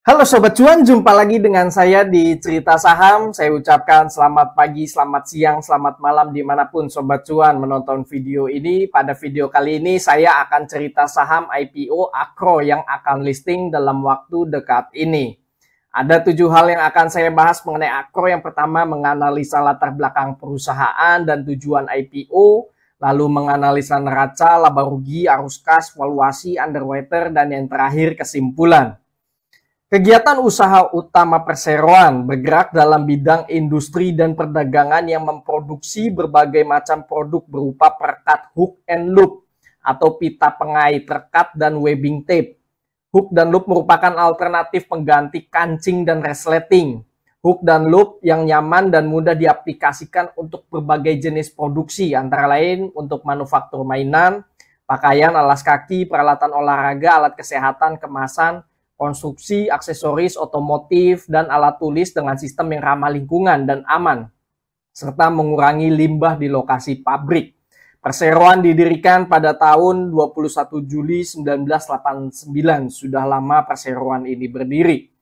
Halo Sobat Cuan, jumpa lagi dengan saya di Cerita Saham. Saya ucapkan selamat pagi, selamat siang, selamat malam dimanapun Sobat Cuan menonton video ini. Pada video kali ini saya akan cerita saham IPO Akro yang akan listing dalam waktu dekat ini. Ada 7 hal yang akan saya bahas mengenai Akro. Yang pertama menganalisa latar belakang perusahaan dan tujuan IPO. Lalu menganalisa neraca, laba rugi, arus kas, valuasi, underwater, dan yang terakhir kesimpulan. Kegiatan usaha utama perseroan bergerak dalam bidang industri dan perdagangan yang memproduksi berbagai macam produk berupa perekat hook and loop atau pita pengait rekat dan webbing tape. Hook dan loop merupakan alternatif pengganti kancing dan resleting. Hook dan loop yang nyaman dan mudah diaplikasikan untuk berbagai jenis produksi, antara lain untuk manufaktur mainan, pakaian, alas kaki, peralatan olahraga, alat kesehatan, kemasan, konstruksi, aksesoris, otomotif, dan alat tulis dengan sistem yang ramah lingkungan dan aman, serta mengurangi limbah di lokasi pabrik. Perseroan didirikan pada tahun 21 Juli 1989. Sudah lama perseroan ini berdiri.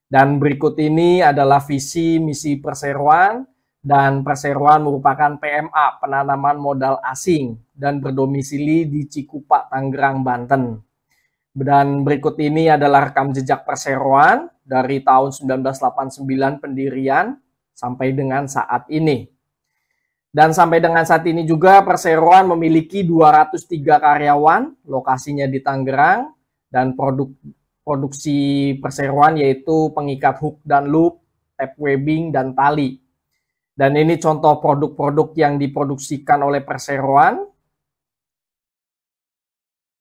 Dan berikut ini adalah visi misi perseroan. Dan perseroan merupakan PMA, penanaman modal asing, dan berdomisili di Cikupa, Tangerang, Banten. Dan berikut ini adalah rekam jejak perseroan dari tahun 1989 pendirian sampai dengan saat ini. Dan sampai dengan saat ini juga perseroan memiliki 203 karyawan, lokasinya di Tangerang, dan produksi perseroan yaitu pengikat hook dan loop, tape webbing, dan tali. Dan ini contoh produk-produk yang diproduksikan oleh perseroan.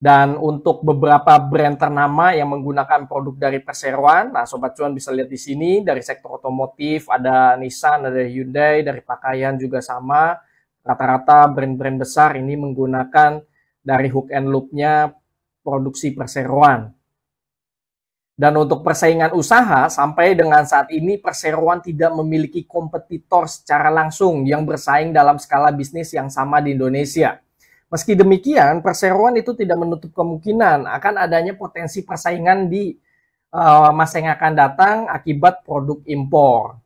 Dan untuk beberapa brand ternama yang menggunakan produk dari perseroan, nah Sobat Cuan bisa lihat di sini dari sektor otomotif ada Nissan, ada Hyundai, dari pakaian juga sama. Rata-rata brand-brand besar ini menggunakan dari hook and loop-nya produksi perseroan. Dan untuk persaingan usaha, sampai dengan saat ini perseroan tidak memiliki kompetitor secara langsung yang bersaing dalam skala bisnis yang sama di Indonesia. Meski demikian, perseroan itu tidak menutup kemungkinan akan adanya potensi persaingan di masa yang akan datang akibat produk impor.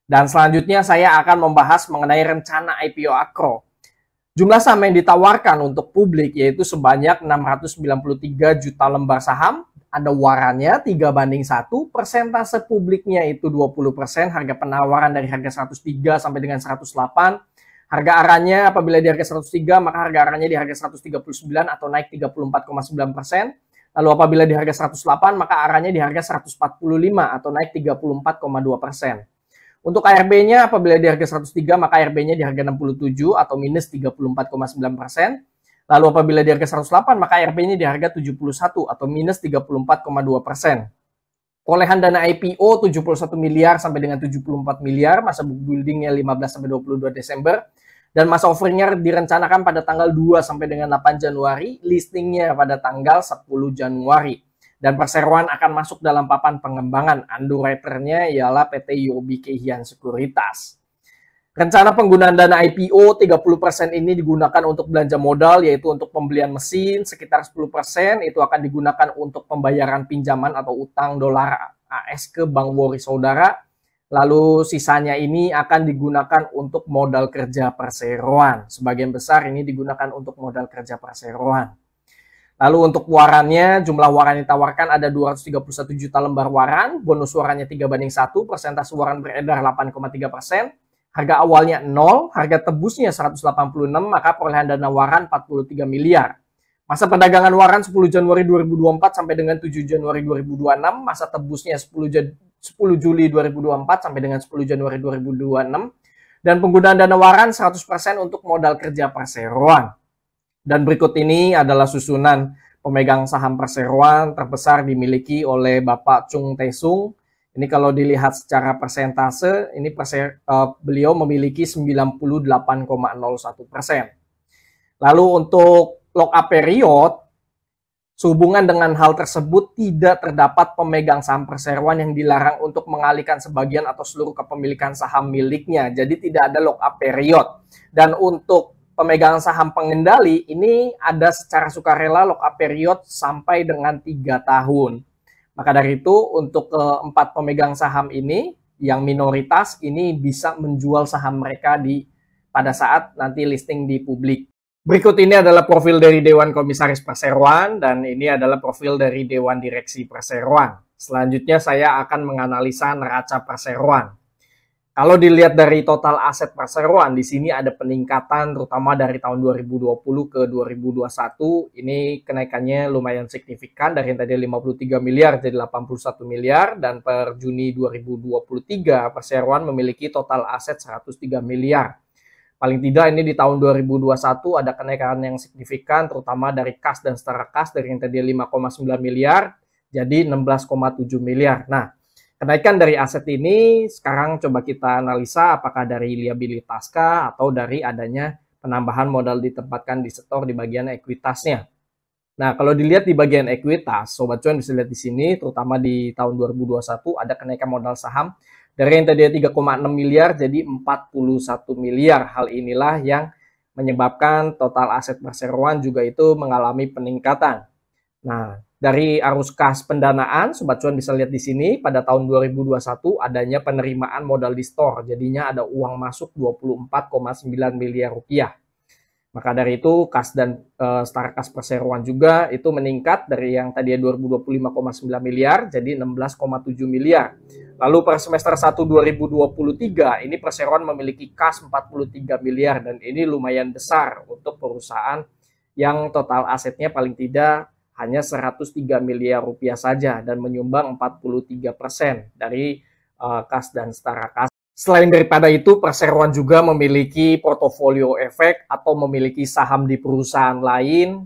Dan selanjutnya saya akan membahas mengenai rencana IPO Akro. Jumlah saham yang ditawarkan untuk publik yaitu sebanyak 693 juta lembar saham. Ada warannya 3:1, persentase publiknya itu 20%, harga penawaran dari harga 103 sampai dengan 108. Harga arahnya apabila di harga 103 maka harga arahnya di harga 139 atau naik 34,9%. Lalu apabila di harga 108 maka arahnya di harga 145 atau naik 34,2%. Untuk ARB-nya apabila di harga 103 maka ARB-nya di harga 67 atau minus 34,9%. Lalu apabila di harga 108 maka ARB-nya di harga 71 atau minus 34,2%. Perolehan dana IPO 71 miliar sampai dengan 74 miliar, masa book buildingnya 15 sampai 22 Desember, dan masa offeringnya direncanakan pada tanggal 2 sampai dengan 8 Januari, listingnya pada tanggal 10 Januari. Dan perseroan akan masuk dalam papan pengembangan, underwriter-nya ialah PT UOB Kay Hian Sekuritas. Rencana penggunaan dana IPO 30% ini digunakan untuk belanja modal, yaitu untuk pembelian mesin, sekitar 10% itu akan digunakan untuk pembayaran pinjaman atau utang dolar AS ke Bank Wori Saudara. Lalu sisanya ini akan digunakan untuk modal kerja perseroan. Sebagian besar ini digunakan untuk modal kerja perseroan. Lalu untuk warannya, jumlah waran yang ditawarkan ada 231 juta lembar waran, bonus warannya 3:1, persentase waran beredar 8,3%. Harga awalnya 0, harga tebusnya 186, maka perolehan dana waran 43 miliar. Masa perdagangan waran 10 Januari 2024 sampai dengan 7 Januari 2026, masa tebusnya 10 Juli 2024 sampai dengan 10 Januari 2026, dan penggunaan dana waran 100% untuk modal kerja perseroan. Dan berikut ini adalah susunan pemegang saham perseroan terbesar dimiliki oleh Bapak Chung Tae-sung. Ini kalau dilihat secara persentase, ini beliau memiliki 98,01%. Lalu untuk lock-up period, sehubungan dengan hal tersebut tidak terdapat pemegang saham perseroan yang dilarang untuk mengalihkan sebagian atau seluruh kepemilikan saham miliknya. Jadi tidak ada lock-up period. Dan untuk pemegang saham pengendali, ini ada secara sukarela lock-up period sampai dengan 3 tahun. Maka dari itu untuk keempat pemegang saham ini yang minoritas ini bisa menjual saham mereka pada saat nanti listing di publik. Berikut ini adalah profil dari Dewan Komisaris Perseroan dan ini adalah profil dari Dewan Direksi Perseroan. Selanjutnya saya akan menganalisa neraca Perseroan. Kalau dilihat dari total aset Perseroan, di sini ada peningkatan terutama dari tahun 2020 ke 2021. Ini kenaikannya lumayan signifikan dari yang tadi 53 miliar jadi 81 miliar dan per Juni 2023 Perseroan memiliki total aset 103 miliar. Paling tidak ini di tahun 2021 ada kenaikan yang signifikan terutama dari kas dan setara kas dari yang tadi 5,9 miliar jadi 16,7 miliar. Nah, kenaikan dari aset ini sekarang coba kita analisa apakah dari liabilitas kah atau dari adanya penambahan modal ditempatkan di setor di bagian ekuitasnya. Nah, kalau dilihat di bagian ekuitas, Sobat Cuan bisa lihat di sini terutama di tahun 2021 ada kenaikan modal saham dari yang tadi 3,6 miliar jadi 41 miliar. Hal inilah yang menyebabkan total aset Perseroan juga itu mengalami peningkatan. Nah, dari arus kas pendanaan, Sobat Cuan bisa lihat di sini pada tahun 2021 adanya penerimaan modal di store. Jadinya ada uang masuk 24,9 miliar rupiah. Maka dari itu kas dan setara kas Perseroan juga itu meningkat dari yang tadi 2025,9 miliar jadi 16,7 miliar. Lalu per semester 1 2023 ini Perseroan memiliki kas 43 miliar dan ini lumayan besar untuk perusahaan yang total asetnya paling tidak hanya 103 miliar rupiah saja dan menyumbang 43% dari kas dan setara kas. Selain daripada itu, Perseroan juga memiliki portofolio efek atau memiliki saham di perusahaan lain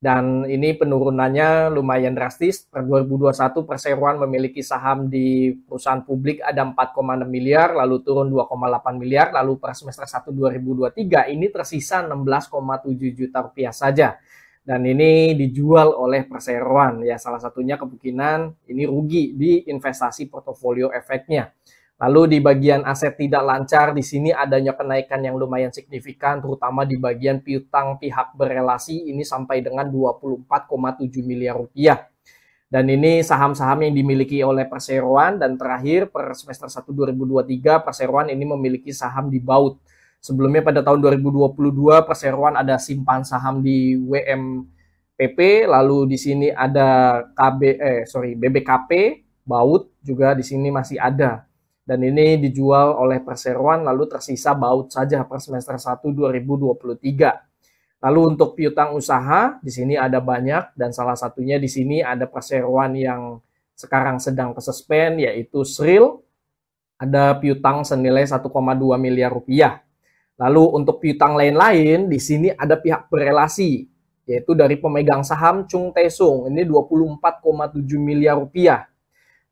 dan ini penurunannya lumayan drastis. Per 2021 Perseroan memiliki saham di perusahaan publik ada 4,6 miliar lalu turun 2,8 miliar, lalu per semester 1 2023 ini tersisa 16,7 juta rupiah saja. Dan ini dijual oleh Perseroan ya, salah satunya kemungkinan ini rugi di investasi portofolio efeknya. Lalu di bagian aset tidak lancar di sini adanya kenaikan yang lumayan signifikan terutama di bagian piutang pihak berelasi ini sampai dengan 24,7 miliar rupiah. Dan ini saham-saham yang dimiliki oleh Perseroan dan terakhir per semester 1 2023 Perseroan ini memiliki saham di BAUT. Sebelumnya pada tahun 2022 Perseroan ada simpan saham di WMPP, lalu di sini ada BBKP, BAUT juga di sini masih ada. Dan ini dijual oleh Perseroan lalu tersisa BAUT saja per semester 1 2023. Lalu untuk piutang usaha di sini ada banyak dan salah satunya di sini ada Perseroan yang sekarang sedang kesuspend yaitu Sril, ada piutang senilai 1,2 miliar rupiah. Lalu untuk piutang lain-lain di sini ada pihak berelasi yaitu dari pemegang saham Chung Tae-sung ini 24,7 miliar rupiah.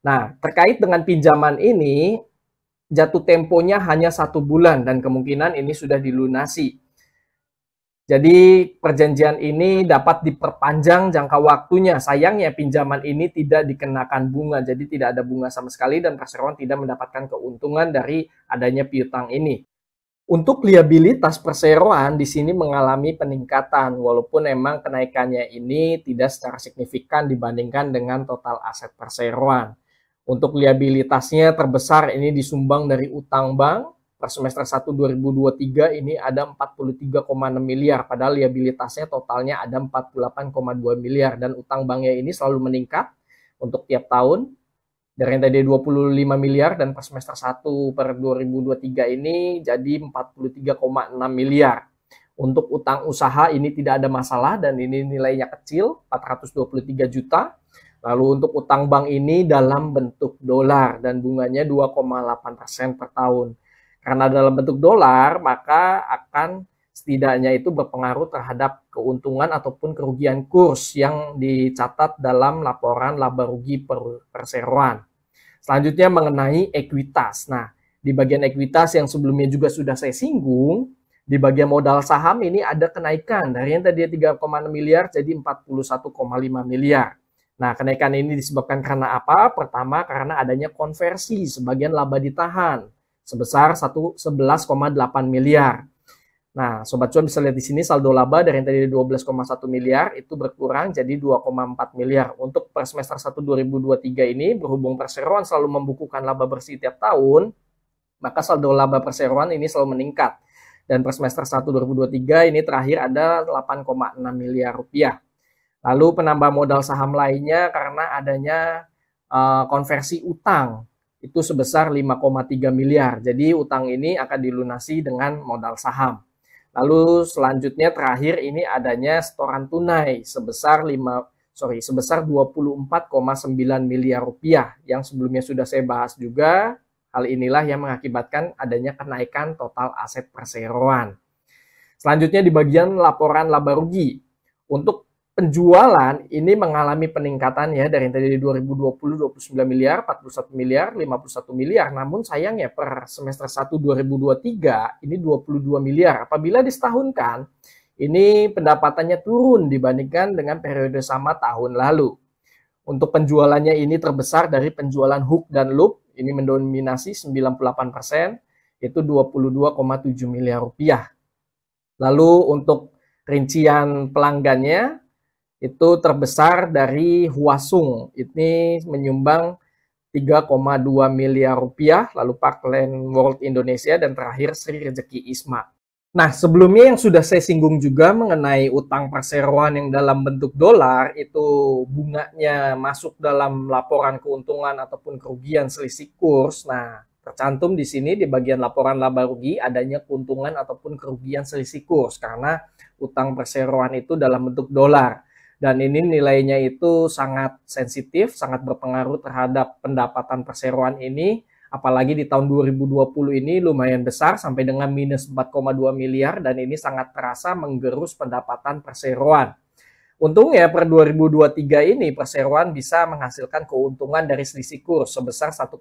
Nah, terkait dengan pinjaman ini jatuh temponya hanya 1 bulan dan kemungkinan ini sudah dilunasi. Jadi perjanjian ini dapat diperpanjang jangka waktunya. Sayangnya pinjaman ini tidak dikenakan bunga, jadi tidak ada bunga sama sekali dan Perseroan tidak mendapatkan keuntungan dari adanya piutang ini. Untuk liabilitas Perseroan di sini mengalami peningkatan walaupun memang kenaikannya ini tidak secara signifikan dibandingkan dengan total aset Perseroan. Untuk liabilitasnya terbesar ini disumbang dari utang bank. Per semester 1 2023 ini ada 43,6 miliar padahal liabilitasnya totalnya ada 48,2 miliar dan utang banknya ini selalu meningkat untuk tiap tahun. Dari yang tadi 25 miliar dan per semester 1 per 2023 ini jadi 43,6 miliar. Untuk utang usaha ini tidak ada masalah dan ini nilainya kecil, 423 juta. Lalu untuk utang bank ini dalam bentuk dolar dan bunganya 2,8% per tahun. Karena dalam bentuk dolar maka akan setidaknya itu berpengaruh terhadap keuntungan ataupun kerugian kurs yang dicatat dalam laporan laba rugi Perseroan. Selanjutnya mengenai ekuitas. Nah, di bagian ekuitas yang sebelumnya juga sudah saya singgung, di bagian modal saham ini ada kenaikan dari yang tadi 3,6 miliar jadi 41,5 miliar. Nah, kenaikan ini disebabkan karena apa? Pertama, karena adanya konversi sebagian laba ditahan sebesar 11,8 miliar. Nah, Sobat Cuan bisa lihat di sini saldo laba dari yang tadi 12,1 miliar itu berkurang jadi 2,4 miliar. Untuk per semester 1 2023 ini, berhubung perseroan selalu membukukan laba bersih tiap tahun, maka saldo laba perseroan ini selalu meningkat. Dan per semester 1 2023 ini terakhir ada 8,6 miliar rupiah. Lalu penambah modal saham lainnya karena adanya konversi utang itu sebesar 5,3 miliar. Jadi utang ini akan dilunasi dengan modal saham. Lalu selanjutnya terakhir ini adanya setoran tunai sebesar 24,9 miliar rupiah yang sebelumnya sudah saya bahas juga. Hal inilah yang mengakibatkan adanya kenaikan total aset perseroan. Selanjutnya di bagian laporan laba rugi. Untuk penjualan ini mengalami peningkatan ya dari yang tadi 2020 29 miliar, 41 miliar, 51 miliar. Namun sayangnya per semester 1 2023 ini 22 miliar. Apabila disetahunkan, ini pendapatannya turun dibandingkan dengan periode sama tahun lalu. Untuk penjualannya ini terbesar dari penjualan hook dan loop, ini mendominasi 98%, itu 22,7 miliar rupiah. Lalu untuk rincian pelanggannya, itu terbesar dari Huasung, ini menyumbang 3,2 miliar rupiah, lalu Parkland World Indonesia, dan terakhir Sri Rezeki Isma. Nah, sebelumnya yang sudah saya singgung juga mengenai utang perseroan yang dalam bentuk dolar, itu bunganya masuk dalam laporan keuntungan ataupun kerugian selisih kurs. Nah, tercantum di sini di bagian laporan laba rugi adanya keuntungan ataupun kerugian selisih kurs karena utang perseroan itu dalam bentuk dolar. Dan ini nilainya itu sangat sensitif, sangat berpengaruh terhadap pendapatan perseroan ini. Apalagi di tahun 2020 ini lumayan besar sampai dengan minus 4,2 miliar dan ini sangat terasa menggerus pendapatan perseroan. Untungnya per 2023 ini perseroan bisa menghasilkan keuntungan dari selisih kurs sebesar 1,3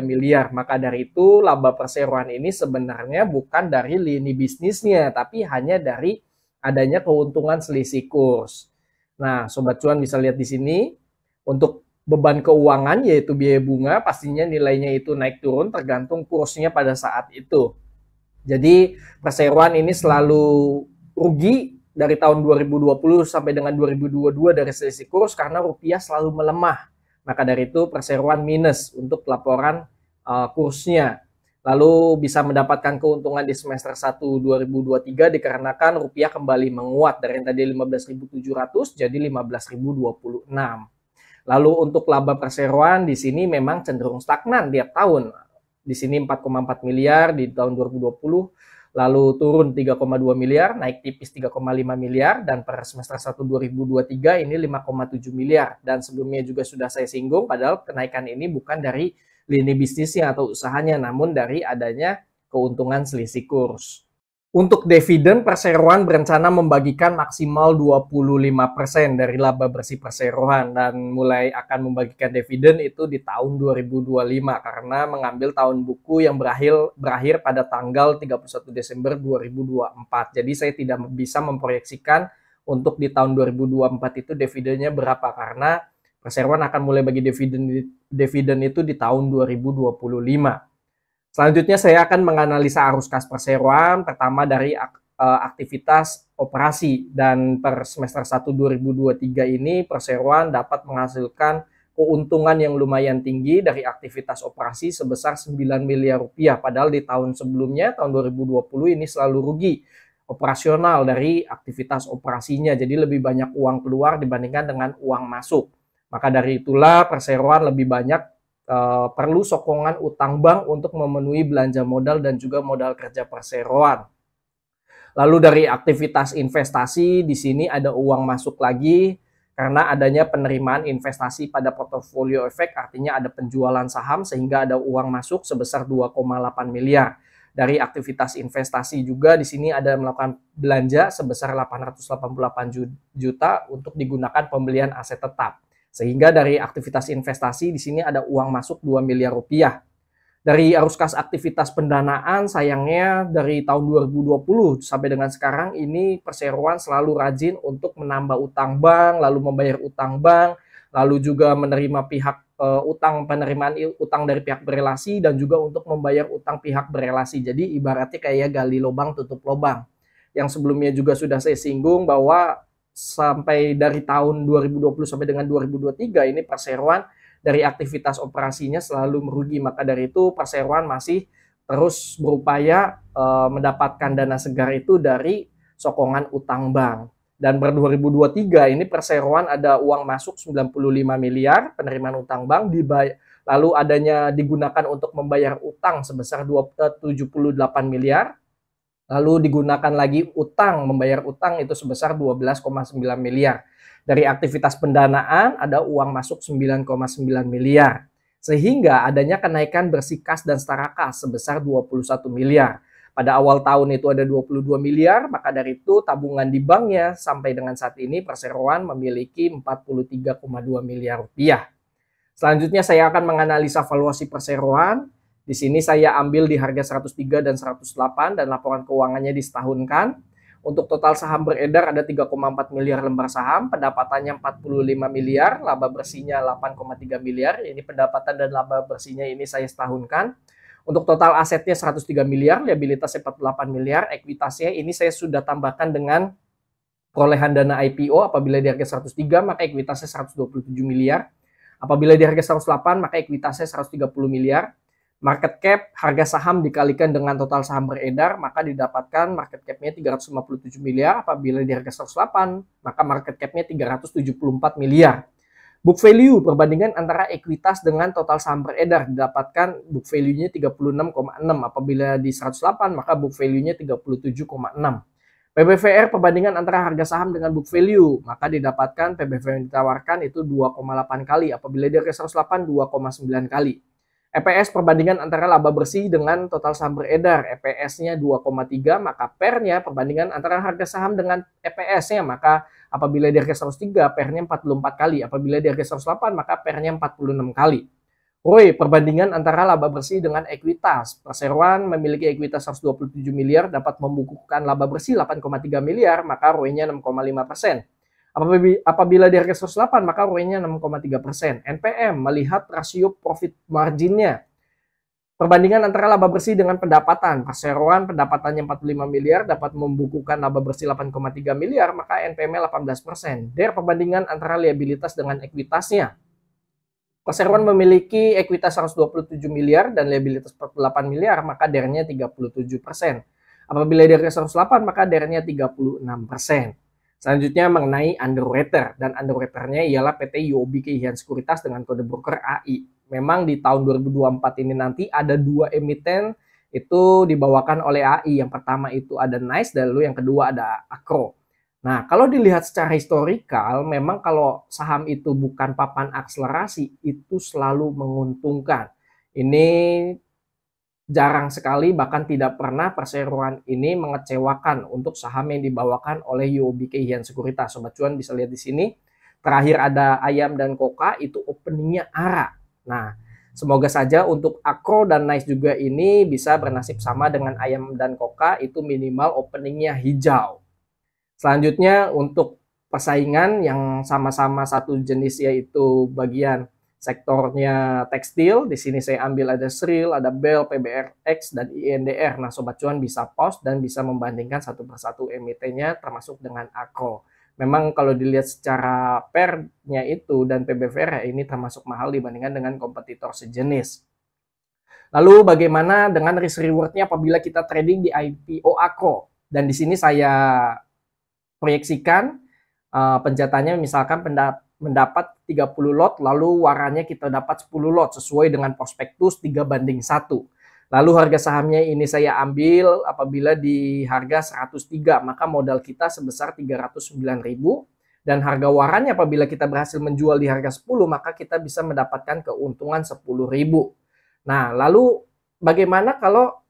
miliar. Maka dari itu laba perseroan ini sebenarnya bukan dari lini bisnisnya tapi hanya dari adanya keuntungan selisih kurs. Nah, Sobat Cuan bisa lihat di sini untuk beban keuangan yaitu biaya bunga pastinya nilainya itu naik turun tergantung kursnya pada saat itu. Jadi perseroan ini selalu rugi dari tahun 2020 sampai dengan 2022 dari selisih kurs karena rupiah selalu melemah. Maka dari itu perseroan minus untuk laporan kursnya. Lalu bisa mendapatkan keuntungan di semester 1 2023 dikarenakan rupiah kembali menguat dari yang tadi 15.700 jadi 15.026. Lalu untuk laba perseroan di sini memang cenderung stagnan tiap tahun. Di sini 4,4 miliar di tahun 2020, lalu turun 3,2 miliar, naik tipis 3,5 miliar, dan per semester 1 2023 ini 5,7 miliar. Dan sebelumnya juga sudah saya singgung, padahal kenaikan ini bukan dari lini bisnisnya atau usahanya, namun dari adanya keuntungan selisih kurs. Untuk dividen, perseroan berencana membagikan maksimal 25% dari laba bersih perseroan dan mulai akan membagikan dividen itu di tahun 2025 karena mengambil tahun buku yang berakhir pada tanggal 31 Desember 2024. Jadi saya tidak bisa memproyeksikan untuk di tahun 2024 itu dividennya berapa karena perseroan akan mulai bagi dividen itu di tahun 2025. Selanjutnya saya akan menganalisa arus kas perseroan pertama dari aktivitas operasi dan per semester 1 2023 ini perseroan dapat menghasilkan keuntungan yang lumayan tinggi dari aktivitas operasi sebesar 9 miliar rupiah padahal di tahun sebelumnya tahun 2020 ini selalu rugi operasional dari aktivitas operasinya jadi lebih banyak uang keluar dibandingkan dengan uang masuk. Maka dari itulah perseroan lebih banyak perlu sokongan utang bank untuk memenuhi belanja modal dan juga modal kerja perseroan. Lalu dari aktivitas investasi di sini ada uang masuk lagi karena adanya penerimaan investasi pada portofolio efek artinya ada penjualan saham sehingga ada uang masuk sebesar 2,8 miliar. Dari aktivitas investasi juga di sini ada melakukan belanja sebesar 888 juta untuk digunakan pembelian aset tetap. Sehingga dari aktivitas investasi di sini ada uang masuk 2 miliar rupiah. Dari arus kas aktivitas pendanaan sayangnya dari tahun 2020 sampai dengan sekarang ini perseroan selalu rajin untuk menambah utang bank, lalu membayar utang bank, lalu juga menerima penerimaan utang dari pihak berelasi dan juga untuk membayar utang pihak berelasi. Jadi ibaratnya kayak gali lubang tutup lubang. yang sebelumnya juga sudah saya singgung bahwa sampai dari tahun 2020 sampai dengan 2023 ini perseroan dari aktivitas operasinya selalu merugi. Maka dari itu perseroan masih terus berupaya mendapatkan dana segar itu dari sokongan utang bank. Dan ber 2023 ini perseroan ada uang masuk 95 miliar penerimaan utang bank, lalu adanya digunakan untuk membayar utang sebesar 78 miliar. Lalu digunakan lagi utang, membayar utang itu sebesar 12,9 miliar. Dari aktivitas pendanaan ada uang masuk 9,9 miliar. Sehingga adanya kenaikan bersih kas dan setara kas sebesar 21 miliar. Pada awal tahun itu ada 22 miliar, maka dari itu tabungan di banknya sampai dengan saat ini perseroan memiliki 43,2 miliar rupiah. Selanjutnya saya akan menganalisa valuasi perseroan. Di sini saya ambil di harga 103 dan 108 dan laporan keuangannya disetahunkan. Untuk total saham beredar ada 3,4 miliar lembar saham, pendapatannya 45 miliar, laba bersihnya 8,3 miliar. Ini pendapatan dan laba bersihnya ini saya setahunkan. Untuk total asetnya 103 miliar, liabilitasnya 48 miliar, ekuitasnya ini saya sudah tambahkan dengan perolehan dana IPO. Apabila di harga 103 maka ekuitasnya 127 miliar. Apabila di harga 108 maka ekuitasnya 130 miliar. Market cap, harga saham dikalikan dengan total saham beredar, maka didapatkan market cap-nya 357 miliar. Apabila di harga 108, maka market cap-nya 374 miliar. Book value, perbandingan antara ekuitas dengan total saham beredar, didapatkan book value-nya 36,6. Apabila di 108, maka book value-nya 37,6. PBVR, perbandingan antara harga saham dengan book value, maka didapatkan PBVR yang ditawarkan itu 2,8 kali. Apabila di harga 108, 2,9 kali. EPS, perbandingan antara laba bersih dengan total saham beredar, EPS-nya 2,3, maka PER-nya perbandingan antara harga saham dengan EPS-nya, maka apabila di harga 103, PER-nya 44 kali, apabila di harga 108, maka PER-nya 46 kali. ROE, perbandingan antara laba bersih dengan ekuitas. Perseroan memiliki ekuitas 127 miliar, dapat membukukan laba bersih 8,3 miliar, maka ROE-nya 6,5%. Apabila di harga 108 maka ROE-nya 6,3%. NPM melihat rasio profit marginnya. Perbandingan antara laba bersih dengan pendapatan. Perseroan pendapatannya 45 miliar dapat membukukan laba bersih 8,3 miliar maka NPM-nya 18%. DER perbandingan antara liabilitas dengan ekuitasnya. Perseroan memiliki ekuitas 127 miliar dan liabilitas 48 miliar maka DER-nya 37%. Apabila di harga 108 maka DER-nya 36%. Selanjutnya mengenai underwriter, dan underwriternya ialah PT UOB Kay Hian Sekuritas dengan kode broker AI. Memang di tahun 2024 ini nanti ada dua emiten itu dibawakan oleh AI. Yang pertama itu ada NICE dan lalu yang kedua ada Akro. Nah, kalau dilihat secara historikal, memang kalau saham itu bukan papan akselerasi, itu selalu menguntungkan. Ini jarang sekali, bahkan tidak pernah perseroan ini mengecewakan untuk saham yang dibawakan oleh UOB Kay Hian Sekuritas. Sobat cuan bisa lihat di sini. Terakhir ada ayam dan koka, itu openingnya ARA. Nah, semoga saja untuk Akro dan NICE juga ini bisa bernasib sama dengan ayam dan koka, itu minimal openingnya hijau. Selanjutnya untuk persaingan yang sama-sama satu jenis yaitu bagian sektornya tekstil. Di sini saya ambil ada Sril, ada Bell, PBRX, dan INDR. Nah, Sobat Cuan bisa pause dan bisa membandingkan satu persatu emitennya termasuk dengan Akro. Memang kalau dilihat secara PER-nya itu dan PBVR ini termasuk mahal dibandingkan dengan kompetitor sejenis. Lalu bagaimana dengan risk reward-nya apabila kita trading di IPO Akro? Dan di sini saya proyeksikan penjataannya misalkan mendapat 30 lot, lalu warannya kita dapat 10 lot sesuai dengan prospektus 3:1. Lalu harga sahamnya ini saya ambil apabila di harga 103, maka modal kita sebesar 309.000 dan harga warannya apabila kita berhasil menjual di harga 10, maka kita bisa mendapatkan keuntungan 10.000. Nah, lalu bagaimana kalau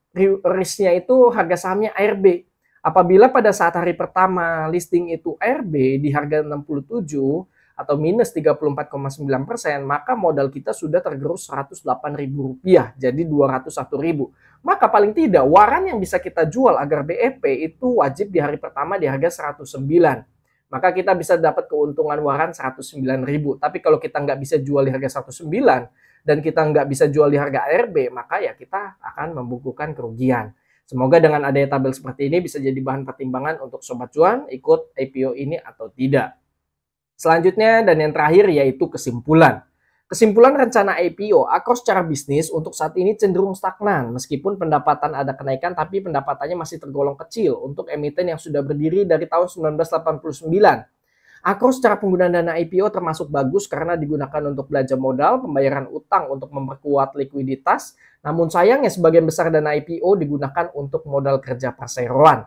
risknya itu harga sahamnya ARB? Apabila pada saat hari pertama listing itu ARB di harga 67 atau minus 34,9%, maka modal kita sudah tergerus Rp108.000, jadi Rp201.000. Maka paling tidak waran yang bisa kita jual agar BEP itu wajib di hari pertama di harga 109. Maka kita bisa dapat keuntungan waran 109.000. Tapi kalau kita nggak bisa jual di harga 109 dan kita nggak bisa jual di harga ARB, maka ya kita akan membukukan kerugian. Semoga dengan adanya tabel seperti ini bisa jadi bahan pertimbangan untuk Sobat Cuan ikut IPO ini atau tidak. Selanjutnya dan yang terakhir yaitu kesimpulan. Kesimpulan rencana IPO, Akro secara bisnis untuk saat ini cenderung stagnan. Meskipun pendapatan ada kenaikan, tapi pendapatannya masih tergolong kecil untuk emiten yang sudah berdiri dari tahun 1989. Akro secara penggunaan dana IPO termasuk bagus karena digunakan untuk belanja modal, pembayaran utang untuk memperkuat likuiditas. Namun sayangnya sebagian besar dana IPO digunakan untuk modal kerja perseroan.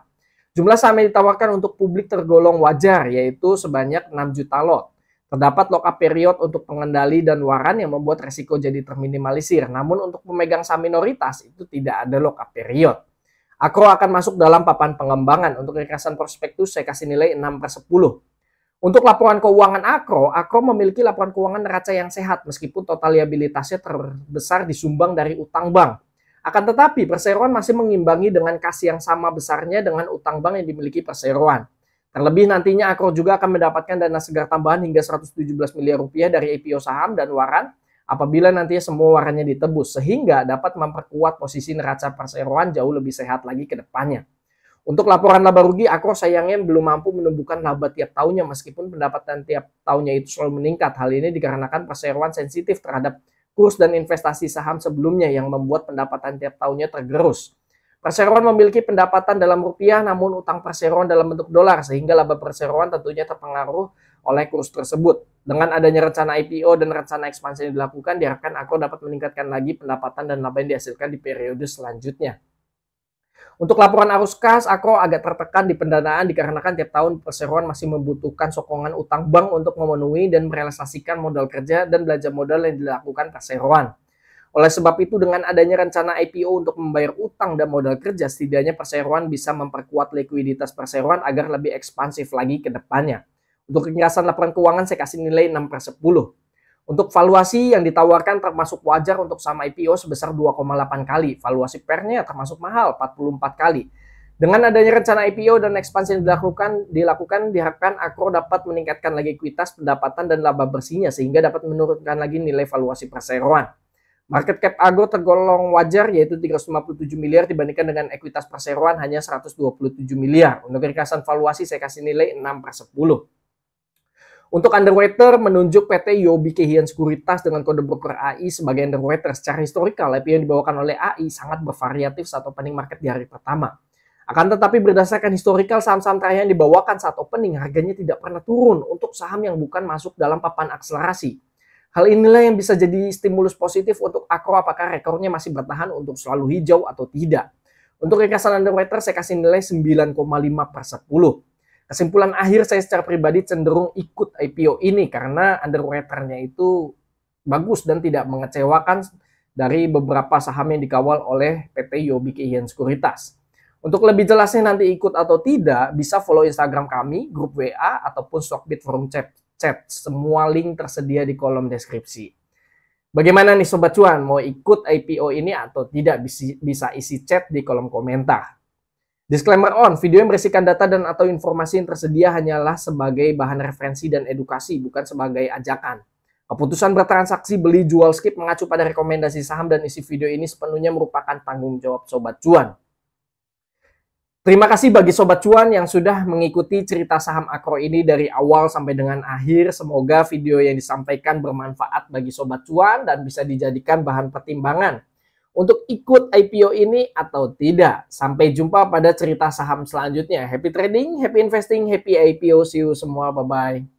Jumlah saham yang ditawarkan untuk publik tergolong wajar, yaitu sebanyak 6 juta lot. Terdapat lock-up period untuk pengendali dan waran yang membuat resiko jadi terminimalisir. Namun untuk pemegang saham minoritas itu tidak ada lock-up period. Akro akan masuk dalam papan pengembangan. Untuk ringkasan prospektus saya kasih nilai 6/10. Untuk laporan keuangan Akro memiliki laporan keuangan neraca yang sehat meskipun total liabilitasnya terbesar disumbang dari utang bank. Akan tetapi perseroan masih mengimbangi dengan kas yang sama besarnya dengan utang bank yang dimiliki perseroan. Terlebih nantinya Akro juga akan mendapatkan dana segar tambahan hingga 117 miliar rupiah dari IPO saham dan waran apabila nantinya semua warannya ditebus, sehingga dapat memperkuat posisi neraca perseroan jauh lebih sehat lagi ke depannya. Untuk laporan laba rugi, Akro sayangnya belum mampu menumbuhkan laba tiap tahunnya meskipun pendapatan tiap tahunnya itu selalu meningkat. Hal ini dikarenakan perseroan sensitif terhadap kurs dan investasi saham sebelumnya yang membuat pendapatan tiap tahunnya tergerus. Perseroan memiliki pendapatan dalam rupiah namun utang perseroan dalam bentuk dolar sehingga laba perseroan tentunya terpengaruh oleh kurs tersebut. Dengan adanya rencana IPO dan rencana ekspansi yang dilakukan, diharapkan Akro dapat meningkatkan lagi pendapatan dan laba yang dihasilkan di periode selanjutnya. Untuk laporan arus kas, Akro agak tertekan di pendanaan dikarenakan tiap tahun perseroan masih membutuhkan sokongan utang bank untuk memenuhi dan merealisasikan modal kerja dan belanja modal yang dilakukan perseroan. Oleh sebab itu dengan adanya rencana IPO untuk membayar utang dan modal kerja, setidaknya perseroan bisa memperkuat likuiditas perseroan agar lebih ekspansif lagi ke depannya. Untuk ringkasan laporan keuangan saya kasih nilai 6/10. Untuk valuasi yang ditawarkan termasuk wajar untuk saham IPO sebesar 2,8 kali. Valuasi pernya termasuk mahal 44 kali. Dengan adanya rencana IPO dan ekspansi yang dilakukan diharapkan Akro dapat meningkatkan lagi ekuitas, pendapatan dan laba bersihnya sehingga dapat menurunkan lagi nilai valuasi perseroan. Market cap Akro tergolong wajar yaitu 357 miliar dibandingkan dengan ekuitas perseroan hanya 127 miliar. Untuk ringkasan valuasi saya kasih nilai 6/10. Untuk underwriter menunjuk PT Yobi Kehian Sekuritas dengan kode broker AI sebagai underwriter. Secara historikal, IPO yang dibawakan oleh AI sangat bervariatif saat opening market di hari pertama. Akan tetapi berdasarkan historikal saham-saham terakhir yang dibawakan saat opening harganya tidak pernah turun untuk saham yang bukan masuk dalam papan akselerasi. Hal inilah yang bisa jadi stimulus positif untuk Akro apakah rekornya masih bertahan untuk selalu hijau atau tidak. Untuk ringkasan underwriter saya kasih nilai 9,5/10. Kesimpulan akhir saya secara pribadi cenderung ikut IPO ini karena underwriternya itu bagus dan tidak mengecewakan dari beberapa saham yang dikawal oleh PT Yobi Kehian Sekuritas. Untuk lebih jelasnya nanti ikut atau tidak bisa follow Instagram kami, grup WA ataupun Stockbit forum chat. Semua link tersedia di kolom deskripsi. Bagaimana nih Sobat Cuan, mau ikut IPO ini atau tidak? Bisa isi chat di kolom komentar. Disclaimer on, video yang berisikan data dan atau informasi yang tersedia hanyalah sebagai bahan referensi dan edukasi, bukan sebagai ajakan. Keputusan bertransaksi beli jual skip mengacu pada rekomendasi saham dan isi video ini sepenuhnya merupakan tanggung jawab Sobat Cuan. Terima kasih bagi Sobat Cuan yang sudah mengikuti cerita saham Akro ini dari awal sampai dengan akhir. Semoga video yang disampaikan bermanfaat bagi Sobat Cuan dan bisa dijadikan bahan pertimbangan untuk ikut IPO ini atau tidak. Sampai jumpa pada cerita saham selanjutnya. Happy trading, happy investing, happy IPO. See you semua, bye-bye.